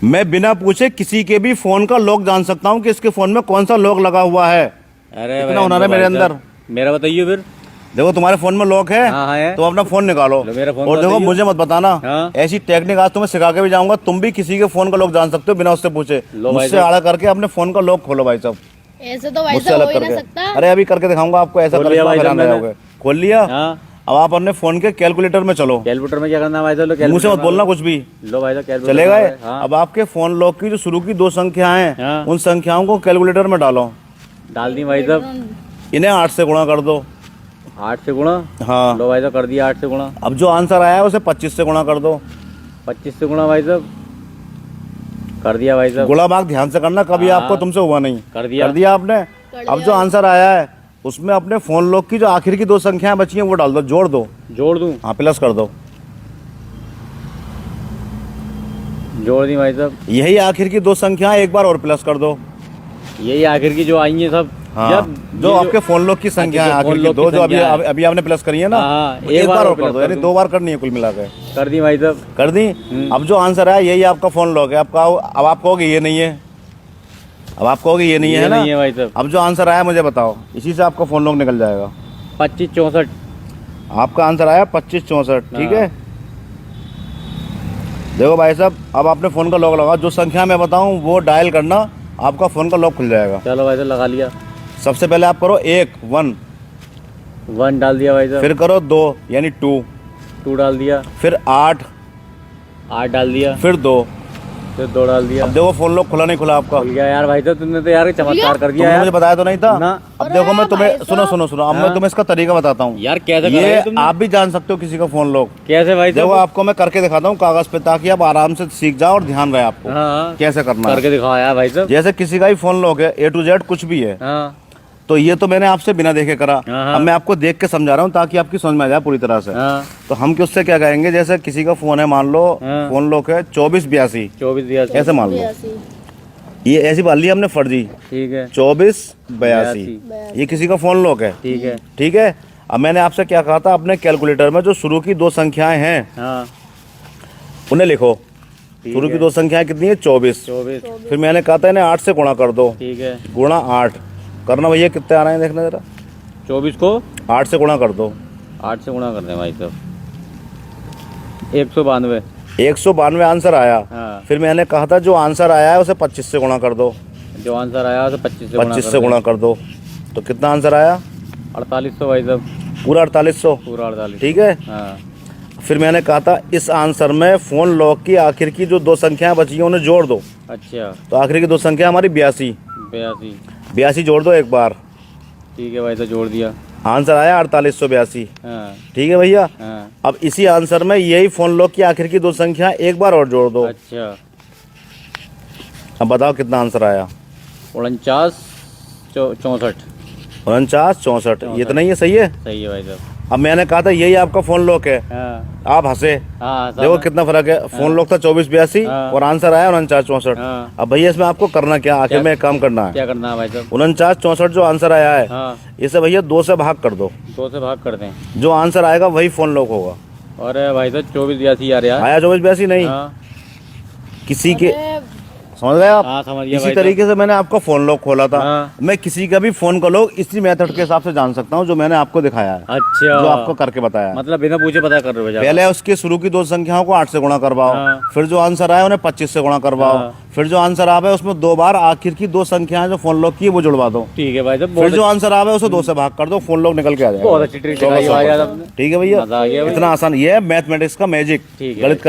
मैं बिना पूछे किसी के भी फोन का लॉक जान सकता हूँ कि इसके फोन में कौन सा लॉक लगा हुआ है। अरे इतना हुनर है मेरे अंदर। मेरा बताइए फिर। देखो तुम्हारे फोन में लॉक है, हाँ है। तो अपना फोन निकालो मेरा फोन और देखो मुझे मत बताना। हाँ। ऐसी टेक्निक आज तुम्हें सिखा के भी जाऊंगा, तुम भी किसी के फोन का लॉक जान सकते हो बिना उससे पूछे। मुझसे आड़ा करके अपने फोन का लॉक खोलो भाई साहब, ऐसे तो भाई मुझसे साहब हो अलग ही ना करके। सकता। अरे अभी करके दिखाऊंगा आपको, ऐसा करके खोल लिया। अब आप अपने फोन के कैलकुलेटर में चलो। कैलकुलेटर में क्या करना है भाई साहब? मुंह से मत बोलना कुछ भी। लो भाई साहब चलेगा। अब आपके फोन लॉक की जो शुरू की 2 संख्याएं हैं, उन संख्याओं को कैलकुलेटर में डालो। डाल दी भाई साहब। इन्हें 8 से गुणा कर दो। 8 से गुणा? हाँ। लो भाई साहब कर दिया 8 से गुणा। अब जो आंसर आया है उसे 25 से गुणा कर दो। 25 से गुणा भाई साहब कर दिया भाई साहब। गुणा भाग ध्यान से करना, कभी आपको तुमसे हुआ नहीं। कर दिया आपने। अब जो आंसर आया है उसमें अपने फोन लॉक की जो आखिर की 2 संख्याएं बची हैं वो डाल दो, जोड़ दो। जोड़ दूं? हाँ, प्लस कर दो। जोड़ दी भाई साहब। यही आखिर की 2 संख्याएं एक बार और प्लस कर दो। यही आखिर की जो आई है सब। हाँ, जो आपके फोन लॉक की संख्या है आखिर की 2 जो अभी आपने प्लस करी है ना, एक बार और कर दो, यानी 2 बार करनी है कुल मिला के। कर दी भाई साहब। कर दी। अब जो आंसर है यही आपका फोन लॉक है। आपका अब आप कहोगे ये नहीं है, अब आप कहोगे ये नहीं है ना। नहीं है भाई साहब। अब जो आंसर आया मुझे बताओ, इसी से आपका फोन लॉक निकल जाएगा। 2564। आपका आंसर आया 2564। ठीक है। देखो भाई साहब, अब आपने फोन का लॉक लगा, जो संख्या मैं बताऊं वो डायल करना, आपका फोन का लॉक खुल जाएगा। चलो भाई साहब लगा लिया। सबसे पहले आप करो 1 डाल दिया भाई साहब। फिर करो 2 यानी 2 डाल दिया। फिर 8 डाल दिया। फिर 2 डाल दिया। अब देखो फोन लॉक खुला नहीं खुला आपका? खुल गया यार भाई साहब, तुमने तो यार चमत्कार कर दिया तुमने यार। मुझे बताया तो नहीं था ना। अब देखो मैं तुम्हें सुनो अब मैं तुम्हें इसका तरीका बताता हूँ। यार कैसे ये आप भी जान सकते हो किसी का फोन लॉक कैसे भाई देखो। साहब? आपको मैं करके दिखाता हूँ कागज पे, ताकि आप आराम से सीख जाओ और ध्यान रहे आपको कैसे करना है। करके दिखाओ यार भाई साहब। जैसे किसी का भी फोन लॉक है A to Z कुछ भी है, तो ये तो मैंने आपसे बिना देखे करा। अब मैं आपको देख के समझा रहा हूँ ताकि आपकी समझ में आ जाए पूरी तरह से। तो हम उससे क्या कहेंगे, जैसे किसी का फोन है, मान लो फोन लॉक है 2482 ऐसे मान लो। ये ऐसी मान ली हमने फर्जी। ठीक है। 2482 ये किसी का फोन लॉक है। ठीक है। ठीक है। अब मैंने आपसे क्या कहा था, अपने कैलकुलेटर में जो शुरू की 2 संख्याएं हैं उन्हें लिखो। शुरू की 2 संख्याएं कितनी है? 24। फिर मैंने कहा था इन्हें 8 से गुणा कर दो। ठीक है। गुणा 8 करना भैया, कितने आ रहे हैं देखना जरा। 24 को 8 से गुणा कर दो। 8 से गुणा कर दें भाई साहब। 192। 192 आंसर आया। फिर मैंने कहा था जो आंसर आया है उसे 25 से गुणा कर दो। जो आंसर आया उसे 25 से गुणा कर दो। तो कितना आंसर आया? 4800 भाई साहब। पूरा 4800? पूरा 48। ठीक है। फिर मैंने कहा था इस आंसर में फोन लॉक की आखिर की जो 2 संख्याएं बची हैं उन्हें जोड़ दो। अच्छा। तो आखिर की 2 संख्या हमारी 82 जोड़ दो एक बार। ठीक है भाई साहब, जोड़ दिया। आंसर आया 4882। ठीक है भैया। अब इसी आंसर में यही फोन लॉक की आखिर की 2 संख्या एक बार और जोड़ दो। अच्छा। अब बताओ कितना आंसर आया? 49 64। ये तो नहीं है? सही है। सही है भाई साहब। अब मैंने कहा था यही आपका फोन लॉक है। आप हंसे। देखो कितना फर्क है। फोन लॉक था 2482 और आंसर आया 49 64। अब भैया इसमें आपको करना क्या, आखिर में एक काम करना है। क्या करना है भाई साहब? 49 64 जो आंसर आया है इसे भैया 2 से भाग कर दो। 2 से भाग कर दें, जो आंसर आएगा वही फोन लॉक होगा। अरे भाई साहब 2482 आया 2482 नहीं, किसी के, समझ गए आप? समझ गया। इसी तरीके से मैंने आपका फोन लॉक खोला था। मैं किसी का भी फोन का लॉक इसी मेथड के हिसाब से जान सकता हूँ जो मैंने आपको दिखाया है। अच्छा। जो आपको करके बताया, मतलब बिना पूछे पता कर रहे हो। पहले उसके शुरू की 2 संख्याओं को 8 से गुणा करवाओ। फिर जो आंसर आया उन्हें 25 से गुणा करवाओ। फिर जो आंसर आवे उसमें 2 बार आखिर की 2 संख्याएं जो फोन लॉक की वो जुड़वा दो। ठीक है भाई साहब। फिर जो आंसर आवे उसे 2 से भाग कर दो, फोन लॉक निकल के आ जाएगा। बहुत अच्छी ट्रिक। ठीक है भैया, इतना आसान। ये है मैथमेटिक्स का मैजिक, गणित का।